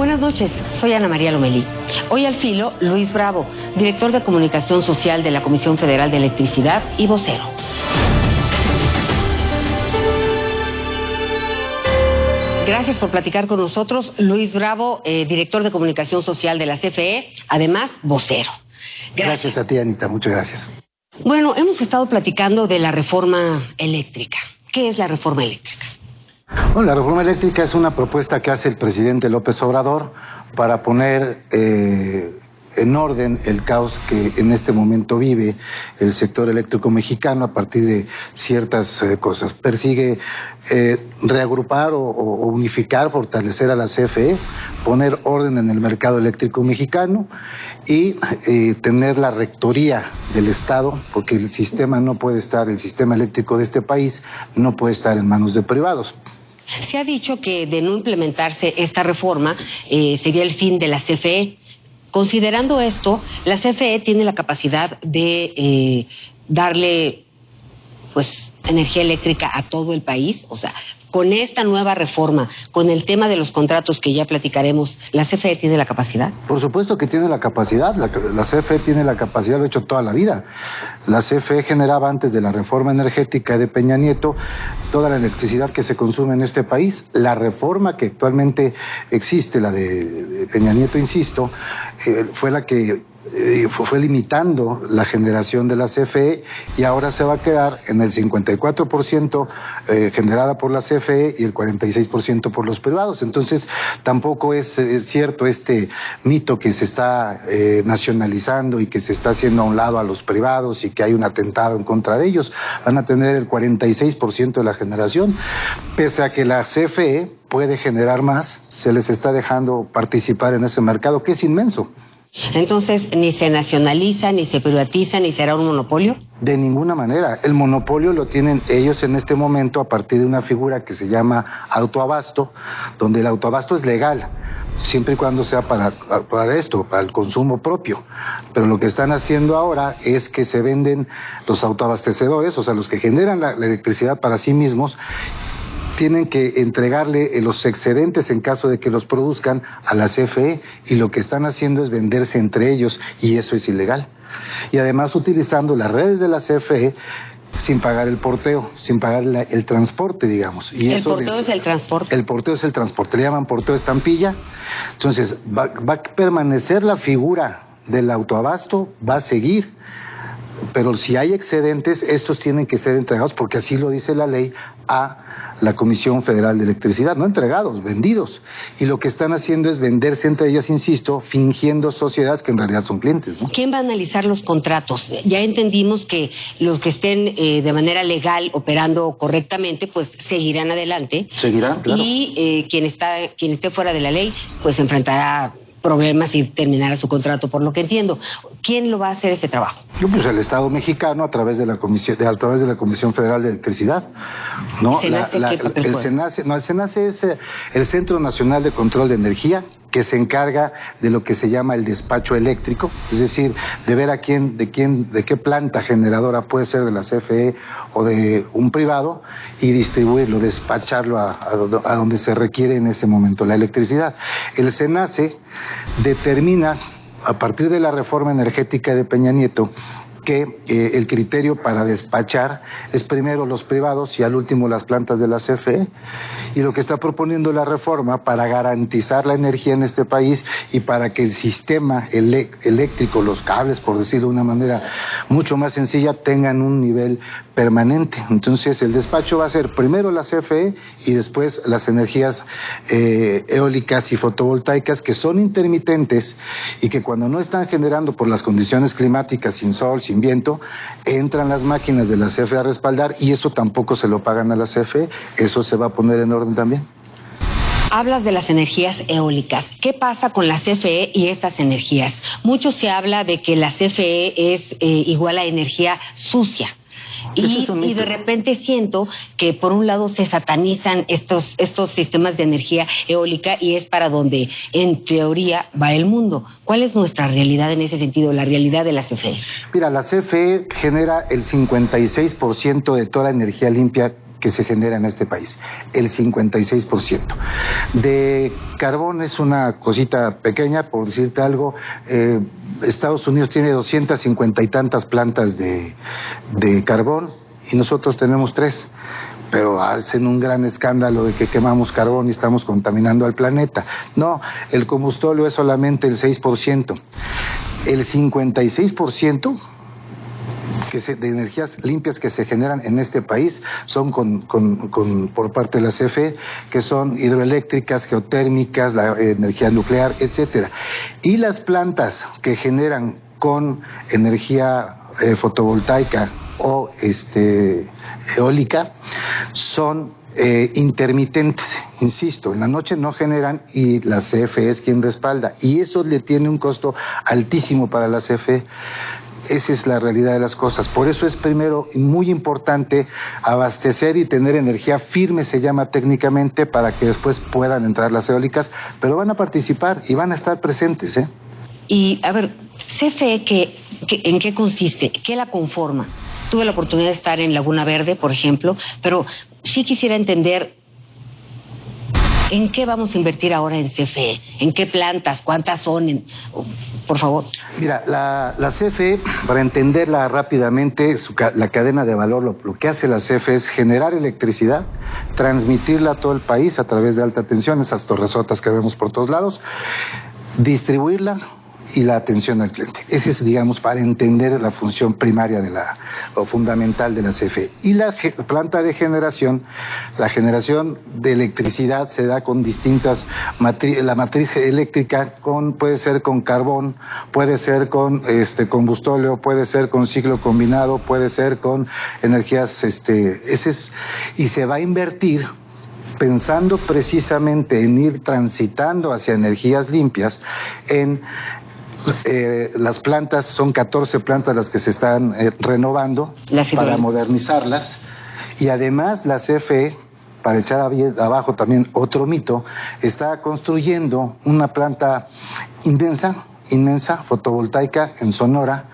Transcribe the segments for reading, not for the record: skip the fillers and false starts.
Buenas noches, soy Ana María Lomelí. Hoy al filo, Luis Bravo, director de Comunicación Social de la Comisión Federal de Electricidad y vocero. Gracias por platicar con nosotros, Luis Bravo, director de Comunicación Social de la CFE, además vocero. Gracias a ti, Anita, muchas gracias. Bueno, hemos estado platicando de la reforma eléctrica. ¿Qué es la reforma eléctrica? Bueno, la reforma eléctrica es una propuesta que hace el presidente López Obrador para poner en orden el caos que en este momento vive el sector eléctrico mexicano a partir de ciertas cosas. Persigue reagrupar o unificar, fortalecer a la CFE, poner orden en el mercado eléctrico mexicano y tener la rectoría del Estado, porque el sistema eléctrico de este país no puede estar en manos de privados. Se ha dicho que de no implementarse esta reforma sería el fin de la CFE. Considerando esto, la CFE tiene la capacidad de darle energía eléctrica a todo el país. O sea, con esta nueva reforma, con el tema de los contratos que ya platicaremos, ¿la CFE tiene la capacidad? Por supuesto que tiene la capacidad. La CFE tiene la capacidad, lo ha hecho toda la vida. La CFE generaba antes de la reforma energética de Peña Nieto toda la electricidad que se consume en este país. La reforma que actualmente existe, la de Peña Nieto, insisto, fue la que fue limitando la generación de la CFE y ahora se va a quedar en el 54% generada por la CFE y el 46% por los privados. Entonces tampoco es cierto este mito que se está nacionalizando y que se está haciendo a un lado a los privados y que hay un atentado en contra de ellos. Van a tener el 46% de la generación, pese a que la CFE puede generar más, se les está dejando participar en ese mercado que es inmenso. Entonces, ¿ni se nacionaliza, ni se privatiza, ni será un monopolio? De ninguna manera. El monopolio lo tienen ellos en este momento a partir de una figura que se llama autoabasto, donde el autoabasto es legal, siempre y cuando sea para el consumo propio. Pero lo que están haciendo ahora es que se venden los autoabastecedores, o sea, los que generan la electricidad para sí mismos, tienen que entregarle los excedentes en caso de que los produzcan a la CFE y lo que están haciendo es venderse entre ellos y eso es ilegal. Y además utilizando las redes de la CFE sin pagar el porteo, sin pagar el transporte, digamos. Y ¿El porteo es el transporte? El porteo es el transporte, le llaman porteo estampilla. Entonces va a permanecer la figura del autoabasto, va a seguir. Pero si hay excedentes, estos tienen que ser entregados, porque así lo dice la ley, a la Comisión Federal de Electricidad, no entregados, vendidos. Y lo que están haciendo es venderse entre ellas, insisto, fingiendo sociedades que en realidad son clientes, ¿no? ¿Quién va a analizar los contratos? Ya entendimos que los que estén de manera legal operando correctamente, pues seguirán adelante. Seguirán, claro. Y quien esté fuera de la ley, pues enfrentará problemas y terminará su contrato, por lo que entiendo. ¿Quién lo va a hacer ese trabajo? Pues el Estado mexicano a través de la Comisión Federal de Electricidad, ¿no? El SENACE es el Centro Nacional de Control de Energía, que se encarga de lo que se llama el despacho eléctrico, es decir, de ver de qué planta generadora puede ser de la CFE o de un privado y distribuirlo, despacharlo a donde se requiere en ese momento la electricidad. El SENACE determina, a partir de la reforma energética de Peña Nieto, que el criterio para despachar es primero los privados y al último las plantas de la CFE. Y lo que está proponiendo la reforma para garantizar la energía en este país y para que el sistema eléctrico, los cables, por decirlo de una manera mucho más sencilla, tengan un nivel permanente. Entonces el despacho va a ser primero la CFE y después las energías eólicas y fotovoltaicas, que son intermitentes y que cuando no están generando por las condiciones climáticas, sin sol, sin viento, entran las máquinas de la CFE a respaldar y eso tampoco se lo pagan a la CFE, eso se va a poner en orden también. Hablas de las energías eólicas. ¿Qué pasa con la CFE y estas energías? Mucho se habla de que la CFE es igual a energía sucia. Y de repente siento que por un lado se satanizan estos sistemas de energía eólica y es para donde en teoría va el mundo. ¿Cuál es nuestra realidad en ese sentido, la realidad de la CFE? Mira, la CFE genera el 56% de toda la energía limpia que se genera en este país, el 56%. De carbón es una cosita pequeña, por decirte algo. Estados Unidos tiene 250 y tantas plantas de carbón y nosotros tenemos 3. Pero hacen un gran escándalo de que quemamos carbón y estamos contaminando al planeta. No, el combustóleo es solamente el 6%. El 56% de energías limpias que se generan en este país son por parte de la CFE, que son hidroeléctricas, geotérmicas, la energía nuclear, etcétera. Y las plantas que generan con energía fotovoltaica o eólica son intermitentes, insisto, en la noche no generan y la CFE es quien respalda, y eso le tiene un costo altísimo para la CFE. Esa es la realidad de las cosas. Por eso es primero muy importante abastecer y tener energía firme, se llama técnicamente, para que después puedan entrar las eólicas, pero van a participar y van a estar presentes, ¿eh? Y, a ver, CFE, ¿en qué consiste? ¿Qué la conforma? Tuve la oportunidad de estar en Laguna Verde, por ejemplo, pero sí quisiera entender en qué vamos a invertir ahora en CFE, en qué plantas, cuántas son, por favor. Mira, la CFE, para entenderla rápidamente, la cadena de valor, lo que hace la CFE es generar electricidad, transmitirla a todo el país a través de alta tensión, esas torresotas que vemos por todos lados, distribuirla y la atención al cliente. Ese es, digamos, para entender la función primaria o fundamental de la CFE. Y la planta de generación, la generación de electricidad se da con distintas la matriz eléctrica puede ser con carbón, puede ser con combustóleo, puede ser con ciclo combinado, puede ser con energías y se va a invertir pensando precisamente en ir transitando hacia energías limpias las plantas, son 14 plantas las que se están renovando para modernizarlas, y además la CFE, para echar abajo también otro mito, está construyendo una planta inmensa, fotovoltaica en Sonora,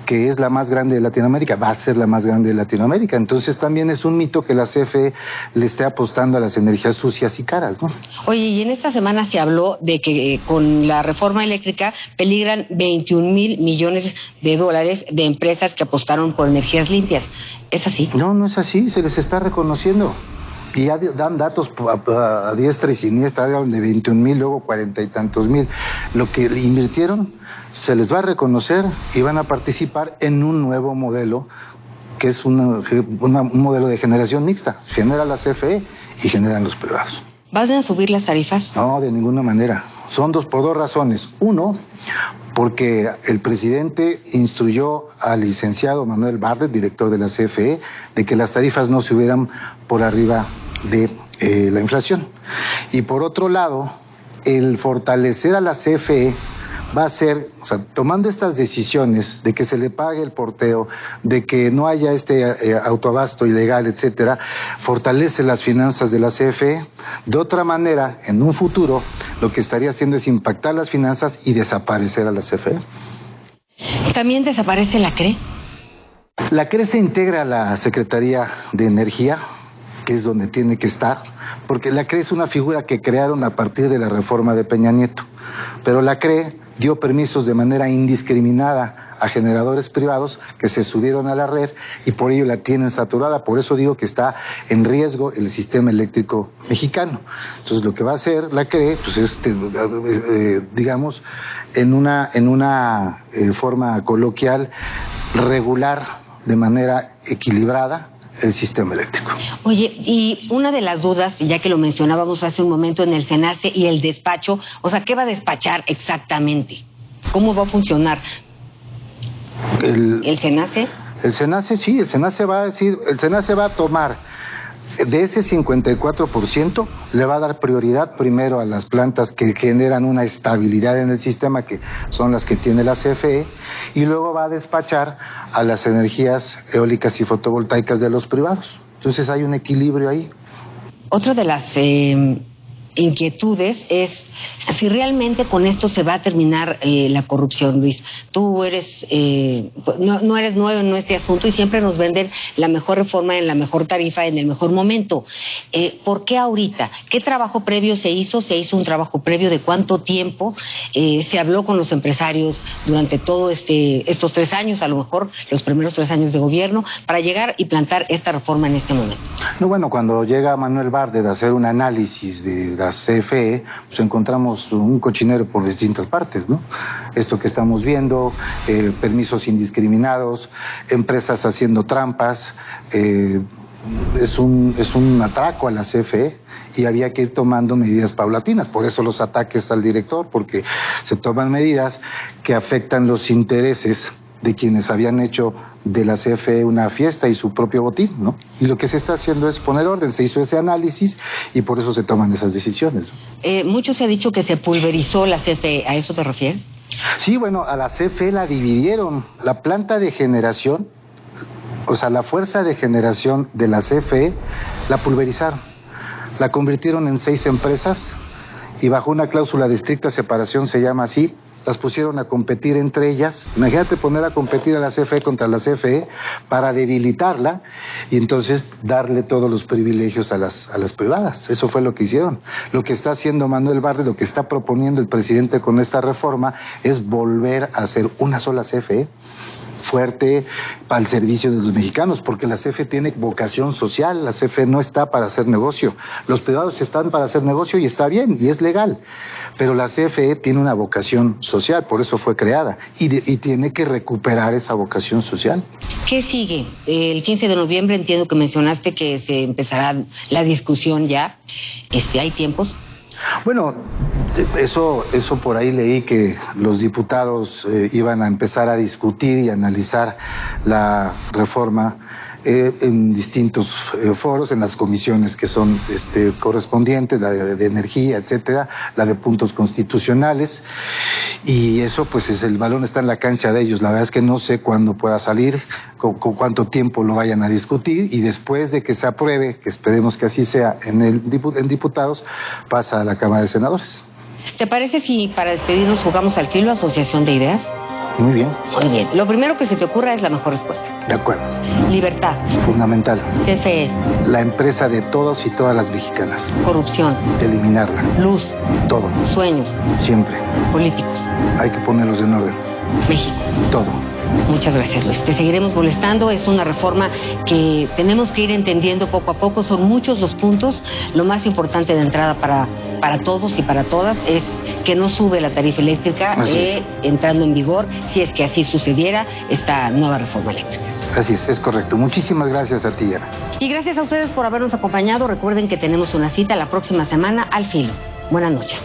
que es la más grande de Latinoamérica, va a ser la más grande de Latinoamérica. Entonces también es un mito que la CFE le esté apostando a las energías sucias y caras, ¿no? Oye, y en esta semana se habló de que con la reforma eléctrica peligran 21,000 millones de dólares de empresas que apostaron por energías limpias. ¿Es así? No, no es así, se les está reconociendo. Y ya dan datos a diestra y siniestra, de 21,000, luego 40 y tantos mil. Lo que invirtieron se les va a reconocer y van a participar en un nuevo modelo, que es un modelo de generación mixta. Genera la CFE y generan los privados. ¿Van a subir las tarifas? No, de ninguna manera. Son por 2 razones. Uno, porque el presidente instruyó al licenciado Manuel Bartlett, director de la CFE, de que las tarifas no subieran por arriba de la inflación. Y por otro lado, el fortalecer a la CFE va a ser, tomando estas decisiones de que se le pague el porteo, de que no haya autoabasto ilegal, etcétera, fortalece las finanzas de la CFE. De otra manera, en un futuro, lo que estaría haciendo es impactar las finanzas y desaparecer a la CFE. ¿También desaparece la CRE? La CRE se integra a la Secretaría de Energía, que es donde tiene que estar, porque la CRE es una figura que crearon a partir de la reforma de Peña Nieto, pero la CRE dio permisos de manera indiscriminada a generadores privados que se subieron a la red y por ello la tienen saturada. Por eso digo que está en riesgo el sistema eléctrico mexicano. Entonces lo que va a hacer la CRE, pues es, digamos, en una forma coloquial, regular de manera equilibrada el sistema eléctrico. Oye, y una de las dudas, ya que lo mencionábamos hace un momento en el SENACE y el despacho, o sea, ¿qué va a despachar exactamente? ¿Cómo va a funcionar? ¿El SENACE? El SENACE sí, el SENACE va a tomar de ese 54%, le va a dar prioridad primero a las plantas que generan una estabilidad en el sistema, que son las que tiene la CFE, y luego va a despachar a las energías eólicas y fotovoltaicas de los privados. Entonces hay un equilibrio ahí. Otra de las inquietudes es si realmente con esto se va a terminar la corrupción, Luis. Tú eres no eres nuevo en este asunto y siempre nos venden la mejor reforma en la mejor tarifa en el mejor momento. ¿Por qué ahorita? ¿Qué trabajo previo se hizo? ¿Se hizo un trabajo previo de cuánto tiempo? ¿Se habló con los empresarios durante todos estos 3 años, a lo mejor los primeros 3 años de gobierno, para llegar y plantar esta reforma en este momento? No, bueno, cuando llega Manuel Bartlett a hacer un análisis de la CFE, pues encontramos un cochinero por distintas partes, ¿no? Esto que estamos viendo, permisos indiscriminados, empresas haciendo trampas, es un atraco a la CFE y había que ir tomando medidas paulatinas. Por eso los ataques al director, porque se toman medidas que afectan los intereses de quienes habían hecho de la CFE una fiesta y su propio botín, ¿no? Y lo que se está haciendo es poner orden. Se hizo ese análisis y por eso se toman esas decisiones. Mucho se ha dicho que se pulverizó la CFE. ¿A eso te refieres? Sí, bueno, a la CFE la dividieron. La planta de generación, o sea, la fuerza de generación de la CFE, la pulverizaron. La convirtieron en 6 empresas y bajo una cláusula de estricta separación, se llama así, las pusieron a competir entre ellas. Imagínate poner a competir a la CFE contra la CFE para debilitarla y entonces darle todos los privilegios a las privadas. Eso fue lo que hicieron. Lo que está haciendo Manuel Bartlett, lo que está proponiendo el presidente con esta reforma es volver a hacer una sola CFE fuerte para el servicio de los mexicanos, porque la CFE tiene vocación social. La CFE no está para hacer negocio. Los privados están para hacer negocio y está bien, y es legal. Pero la CFE tiene una vocación social, por eso fue creada, y tiene que recuperar esa vocación social. ¿Qué sigue? El 15 de noviembre entiendo que mencionaste que se empezará la discusión ya. ¿Hay tiempos? Bueno, eso por ahí leí que los diputados iban a empezar a discutir y analizar la reforma en distintos foros, en las comisiones que son correspondientes, la de energía, etcétera, la de puntos constitucionales, y eso pues el balón está en la cancha de ellos. La verdad es que no sé cuándo pueda salir, con cuánto tiempo lo vayan a discutir, y después de que se apruebe, que esperemos que así sea en diputados, pasa a la Cámara de Senadores. ¿Te parece si para despedirnos jugamos al filo, asociación de ideas? Muy bien. Muy bien. Lo primero que se te ocurra es la mejor respuesta. De acuerdo. Libertad. Fundamental. CFE. La empresa de todos y todas las mexicanas. Corrupción. Eliminarla. Luz. Todo. Sueños. Siempre. Políticos. Hay que ponerlos en orden. México. Todo. Muchas gracias, Luis. Te seguiremos molestando. Es una reforma que tenemos que ir entendiendo poco a poco. Son muchos los puntos. Lo más importante de entrada para todos y para todas es que no sube la tarifa eléctrica entrando en vigor, si es que así sucediera, esta nueva reforma eléctrica. Así es correcto. Muchísimas gracias a ti, Ana. Y gracias a ustedes por habernos acompañado. Recuerden que tenemos una cita la próxima semana al filo. Buenas noches.